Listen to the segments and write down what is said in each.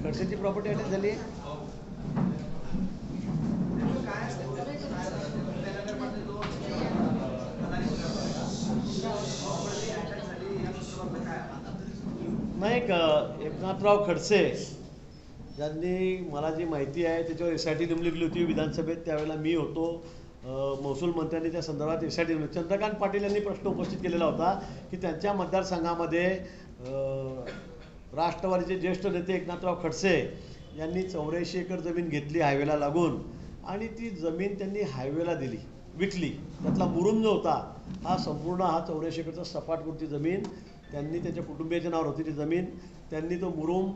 खडसेची property attach झाली आहे. नाही एकनाथराव खडसे ज्यांनी मला जी माहिती आहे त्याच्यावर SIT नेमली गेली होती विधानसभेत, त्यावेळेला मी होतो. महसूल मंत्र्यांनी त्या संदर्भात SIT नेमली. चंद्रकांत पाटील यांनी प्रश्न उपस्थित केलेला होता की त्यांच्या मतदारसंघामध्ये राष्ट्रवादीचे ज्येष्ठ नेते एकनाथराव खडसे यांनी 84 एकर जमीन घेतली हायवेला लागून, आणि ती जमीन त्यांनी हायवेला दिली, विकली. त्यातला मुरुम जो होता हा संपूर्ण 84 एकरचा सपाटपूरची जमीन त्यांनी त्यांच्या कुटुंबियाच्या नावावर होती. ती जमीन त्यांनी तो मुरुम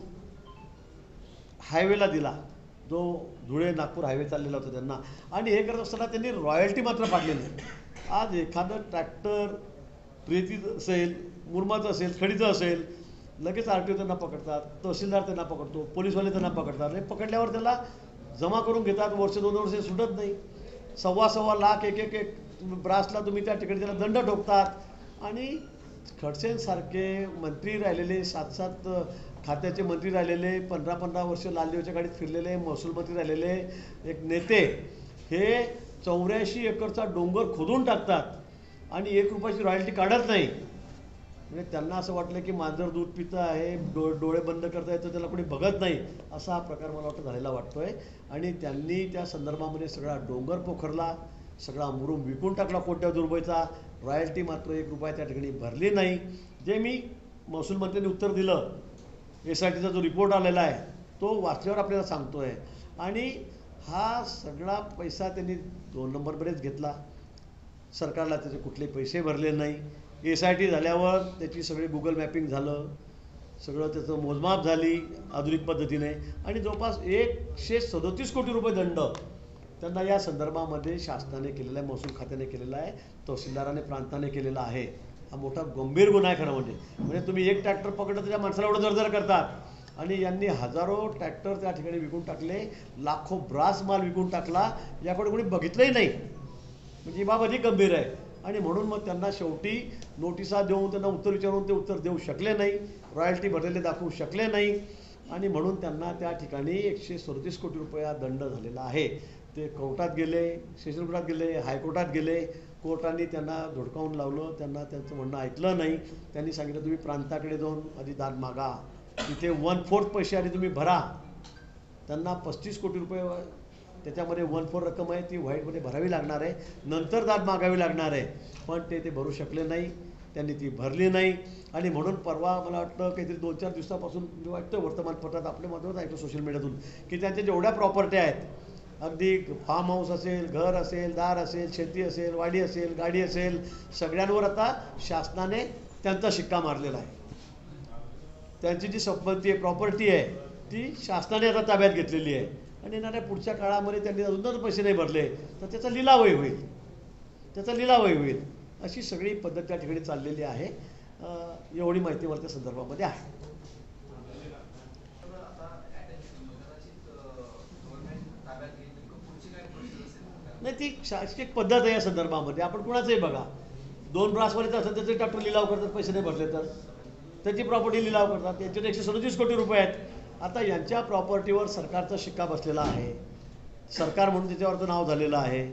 हायवेला दिला, जो धुळे नागपूर हायवे चाललेला होता त्यांना. आणि हे करत असताना त्यांनी रॉयल्टी मात्र पाडली नाही. आज एखादं ट्रॅक्टर प्रेतीचं असेल, मुरमाचं असेल, खडीचं असेल, लगेच RTO त्यांना पकडतात, तहसीलदार त्यांना पकडतो, पोलीसवाले त्यांना पकडतात. आणि पकडल्यावर त्याला जमा करून घेतात, वर्ष 2 वर्षे सुटत नाही. सव्वा लाख एक ब्रासला तुम्ही त्या ठिकाणी त्याला दंड ठोकतात. आणि खडसेंसारखे मंत्री राहिलेले, 7 खात्याचे मंत्री राहिलेले, 15 वर्ष लालदेवच्या गाडीत फिरलेले महसूल मंत्री राहिलेले एक नेते हे 84 एकरचा डोंगर खोदून टाकतात आणि 1 रुपयाची रॉयल्टी काढत नाही. म्हणजे त्यांना असं वाटलं की मांजर दूध पितं आहे, डोळे बंद करता येतं, त्याला कोणी बघत नाही, असा हा प्रकार मला वाटतं झालेला वाटतोय. आणि त्यांनी त्या संदर्भामध्ये सगळा डोंगर पोखरला, सगळा मुरुम विकून टाकला कोट्यवधी रुपयाचा. रॉयल्टी मात्र 1 रुपया त्या ठिकाणी भरली नाही. जे मी महसूल मंत्र्यांनी उत्तर दिलं, SITचा जो रिपोर्ट आलेला आहे तो वाचल्यावर आपल्याला सांगतोय. आणि हा सगळा पैसा त्यांनी 2 नंबरमध्येच घेतला. सरकारला त्याचे कुठले पैसे भरले नाही. SIT झाल्यावर त्याची सगळी गुगल मॅपिंग झालं, सगळं त्याचं मोजमाप झाली आधुनिक पद्धतीने, आणि जवळपास 137 कोटी रुपये दंड त्यांना या संदर्भामध्ये शासनाने केलेला आहे, महसूल खात्याने केलेला आहे, तहसीलदाराने प्रांताने केलेला आहे. हा मोठा गंभीर गुन्हा आहे खरं म्हणजे तुम्ही एक ट्रॅक्टर पकडलं तर त्या माणसाला एवढं दरदर करतात. आणि यांनी हजारो ट्रॅक्टर त्या ठिकाणी विकून टाकले, लाखो ब्रास माल विकून टाकला, याकडे कोणी बघितलंही नाही. म्हणजे ही बाब अधिक गंभीर आहे. आणि म्हणून मग त्यांना शेवटी नोटिसा देऊन त्यांना उत्तर विचारून ते उत्तर देऊ शकले नाही, रॉयल्टी भरलेले दाखवू शकले नाही, आणि म्हणून त्यांना त्या ठिकाणी 137 कोटी रुपये दंड झालेला आहे. ते कोर्टात गेले, सेशन कोर्टात गेले, हायकोर्टात गेले. कोर्टाने त्यांना धुडकावून लावलं, त्यांना त्यांचं म्हणणं ऐकलं नाही. त्यांनी सांगितलं तुम्ही प्रांताकडे जाऊन आधी दाद मागा, तिथे 1/4 पैसे आधी तुम्ही भरा. त्यांना 35 कोटी रुपये त्याच्यामध्ये 1/4 रक्कम आहे, ती व्हाईटमध्ये भरावी लागणार आहे, नंतर दाद मागावी लागणार आहे. पण ते भरू शकले नाही, त्यांनी ती भरली नाही. आणि म्हणून परवा मला वाटतं काहीतरी 2-4 दिवसापासून वाटतं वर्तमानपत्रात आपल्या मधूनच ऐकतो सोशल मीडियातून की त्यांच्या जेवढ्या प्रॉपर्टी आहेत, अगदी फार्म हाऊस असेल, घर असेल, दार असेल, शेती असेल, वाडी असेल, गाडी असेल, सगळ्यांवर आता शासनाने त्यांचा शिक्का मारलेला आहे. त्यांची जी संपत्ती आहे, प्रॉपर्टी आहे, ती शासनाने आता ताब्यात घेतलेली आहे. आणि येणाऱ्या पुढच्या काळामध्ये त्यांनी अजूनच पैसे नाही भरले तर त्याचा लिलावही होईल, अशी सगळी पद्धत त्या ठिकाणी चाललेली आहे. एवढी माहिती मला त्या संदर्भामध्ये आहे. नाही, ती शासकीय पद्धत आहे या संदर्भामध्ये. आपण कुणाचंही बघा, 2 ब्रासवालेच असतात, त्याचे ट्रॅक्टर लिलाव करतात, पैसे नाही भरले तर त्याची प्रॉपर्टी लिलाव करतात. यांच्यात 137 कोटी रुपये आहेत. आता यांच्या प्रॉपर्टीवर सरकारचा शिक्का बसलेला आहे, सरकार म्हणून त्याच्यावरचं नाव झालेलं आहे.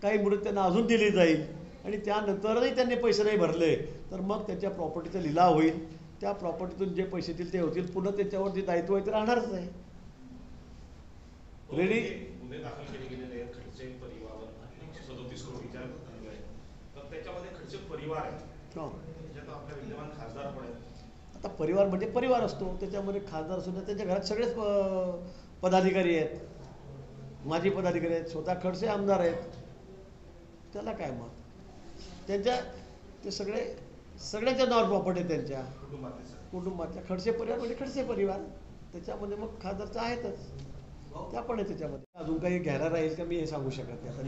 काही मुदत त्यांना अजून दिली जाईल, आणि त्यानंतरही त्यांनी पैसे नाही भरले तर मग त्यांच्या प्रॉपर्टीचा लिलाव होईल. त्या प्रॉपर्टीतून जे पैसे येतील ते होतील, पुन्हा त्याच्यावर जे दायित्व आहे ते राहणारच आहे. रेडी गुन्हे दाखल केले गेलेले आहेत खडसे परिवार 137 कोटीच्या, तर त्याच्यामध्ये खडसे परिवार आहे, त्याच्यात आपल्या विद्यमान खासदार पण आहेत. आता परिवार म्हणजे परिवार असतो, त्याच्यामध्ये खासदार सुद्धा, त्यांच्या घरात सगळेच पदाधिकारी आहेत, माजी पदाधिकारी आहेत, स्वतः खडसे आमदार आहेत. त्याला काय मग ते सगळ्यांच्या नावावर प्रॉपर्टी आहे त्यांच्या कुटुंबातल्या. खडसे परिवार म्हणजे खडसे परिवार, त्याच्यामध्ये मग खासदारचं आहेतच, त्या पण आहे त्याच्यामध्ये. अजून काही घ्यायला राहील का मी हे सांगू शकत नाही. आता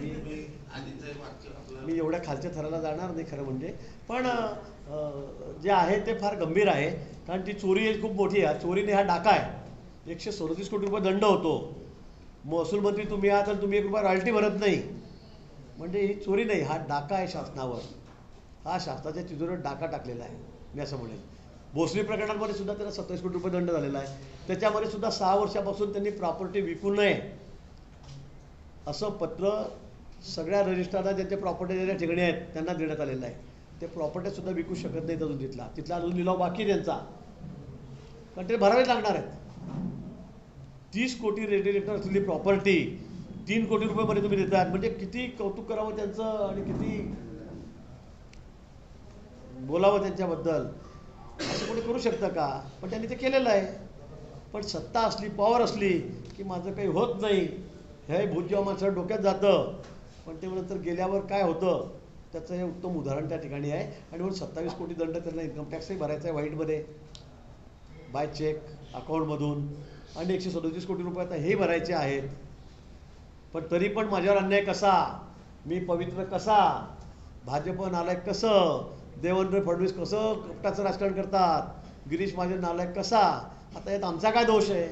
मी एवढ्या खालच्या थराला जाणार नाही खरं म्हणजे. पण जे आहे ते फार गंभीर आहे, कारण ती चोरी खूप मोठी आहे. चोरीने हा डाका आहे. 137 कोटी रुपये दंड होतो. महसूल मंत्री तुम्ही आहात आणि तुम्ही 1 रुपया रॉयल्टी भरत नाही, म्हणजे ही चोरी नाही, हा डाका आहे शासनावर. हा शासनाच्या तिजोरीवर डाका टाकलेला आहे, मी असं म्हणेन. भोसरी प्रकरणामध्ये सुद्धा त्यांना 27 कोटी रुपये दंड झालेला आहे. त्याच्यामध्ये सुद्धा 6 वर्षापासून त्यांनी प्रॉपर्टी विकू नये असं पत्र सगळ्या रजिस्ट्रारला ज्यांच्या प्रॉपर्टी ज्या ठिकाणी आहेत त्यांना देण्यात आलेलं आहे. ते प्रॉपर्टी सुद्धा विकू शकत नाहीत अजून तिथला अजून लिलाव बाकी त्यांचा, कारण ते भरावेच लागणार आहेत. 30 कोटी रेडिएटर असलेली प्रॉपर्टी 3 कोटी रुपयामध्ये तुम्ही देतात, म्हणजे किती कौतुक करावं त्यांचं आणि किती बोलावं त्यांच्याबद्दल. असं कोणी करू शकतं का? पण त्यांनी ते केलेलं आहे. पण सत्ता असली, पॉवर असली की माझं काही होत नाही हे भूत जेव्हा माणसाला डोक्यात जातं, पण ते नंतर गेल्यावर काय होतं त्याचं हे उत्तम उदाहरण त्या ठिकाणी आहे. आणि म्हणून 27 कोटी दंड त्यांना इन्कम टॅक्सही भरायचा आहे व्हाईटमध्ये बाय चेक अकाउंटमधून, आणि 137 कोटी रुपये आता हे भरायचे आहेत. पण तरी पण माझ्यावर अन्याय कसा, मी पवित्र कसा, भाजप नालायक कसं, देवेंद्र फडणवीस कसं कपटाचं राजकारण करतात, गिरीश महाजन नालायक कसा. आता यात आमचा काय दोष आहे?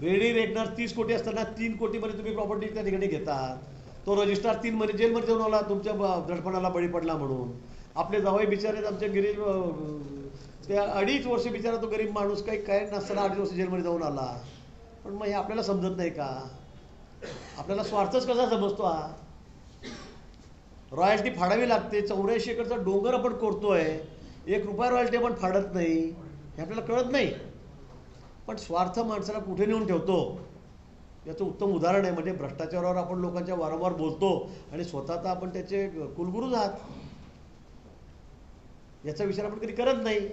रेडी रेकनर 30 कोटी असताना 3 कोटीमध्ये तुम्ही प्रॉपर्टी त्या ठिकाणी घेतात. तो रजिस्ट्रार 3 महिने जेलमध्ये जाऊन आला तुमच्या दडपणाला बळी पडला म्हणून. आपले जावई बिचारे आमचे गिरीश ते 2.5 वर्ष बिचारा तो गरीब माणूस काय नसताना 2.5 वर्ष जेलमध्ये जाऊन आला. पण मग हे आपल्याला समजत नाही का? आपल्याला स्वार्थच कसा समजतो हा? रॉयल्टी फाडावी लागते. 84 एकरचा डोंगर आपण कोरतोय, 1 रुपया रॉयल्टी आपण फाडत नाही, हे आपल्याला कळत नाही. पण स्वार्थ माणसाला कुठे नेऊन ठेवतो याचं उत्तम उदाहरण आहे. म्हणजे भ्रष्टाचारावर आपण लोकांच्या वारंवार बोलतो आणि स्वतःचा आपण त्याचे कुलगुरूच आहात याचा विचार आपण कधी करत नाही.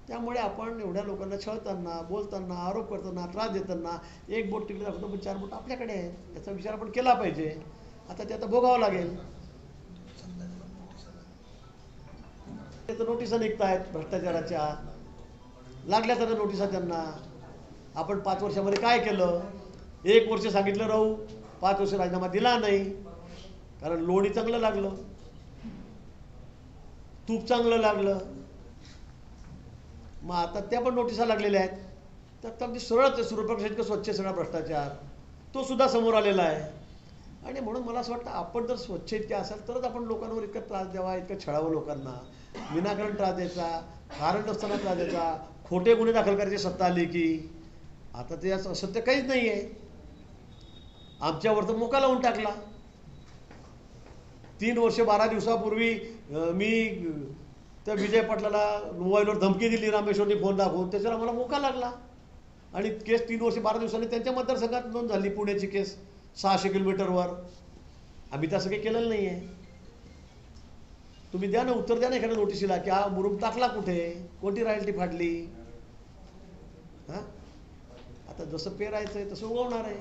त्यामुळे आपण एवढ्या लोकांना छळताना, बोलताना, आरोप करताना, त्रास देताना एक बोट तिकडे दाखवतो पण 4 बोट आपल्याकडे आहेत याचा विचार आपण केला पाहिजे. आता ते आता भोगावं लागेल. नोटिसा निघत आहेत भ्रष्टाचाराच्या, लागल्या तर नोटिसा त्यांना. आपण 5 वर्षामध्ये काय केलं? 1 वर्ष सांगितलं राहू, 5 वर्ष राजीनामा दिला नाही, कारण लोणी चांगलं लागलं, तूप चांगलं लागलं. मग आता त्या पण नोटिसा लागलेल्या आहेत. तर अगदी सरळ सूर्यप्रकाश इतकं स्वच्छ सगळा भ्रष्टाचार तो सुद्धा समोर आलेला आहे. आणि म्हणून मला असं वाटतं आपण जर स्वच्छ इतके असाल तरच आपण लोकांवर इतका त्रास द्यावा, इतकं छळावं लोकांना, विनाकारण त्रास द्यायचा, कारण नसताना त्रास द्यायचा, खोटे गुन्हे दाखल करायची सत्ता आली की. आता ते असत्य काहीच नाही आहे. आमच्यावर तर मोका लावून टाकला. 3 वर्ष 12 दिवसापूर्वी मी त्या विजय पाटलाला मोबाईलवर धमकी दिली, रामेश्वरनी फोन दाखवून, त्याच्यावर आम्हाला मोका लागला. आणि केस 3 वर्ष 12 दिवसांनी त्यांच्या मतदारसंघात नोंद झाली, पुण्याची केस 600 किलोमीटरवर. आम्ही तसं काही केलेलं नाही आहे. तुम्ही द्या ना, उत्तर द्या ना एखाद्या नोटिशीला की हा मुरुम टाकला कुठे, कोणती रॉयल्टी फाडली. हां, आता जसं पेरायचं आहे तसं उगवणार आहे.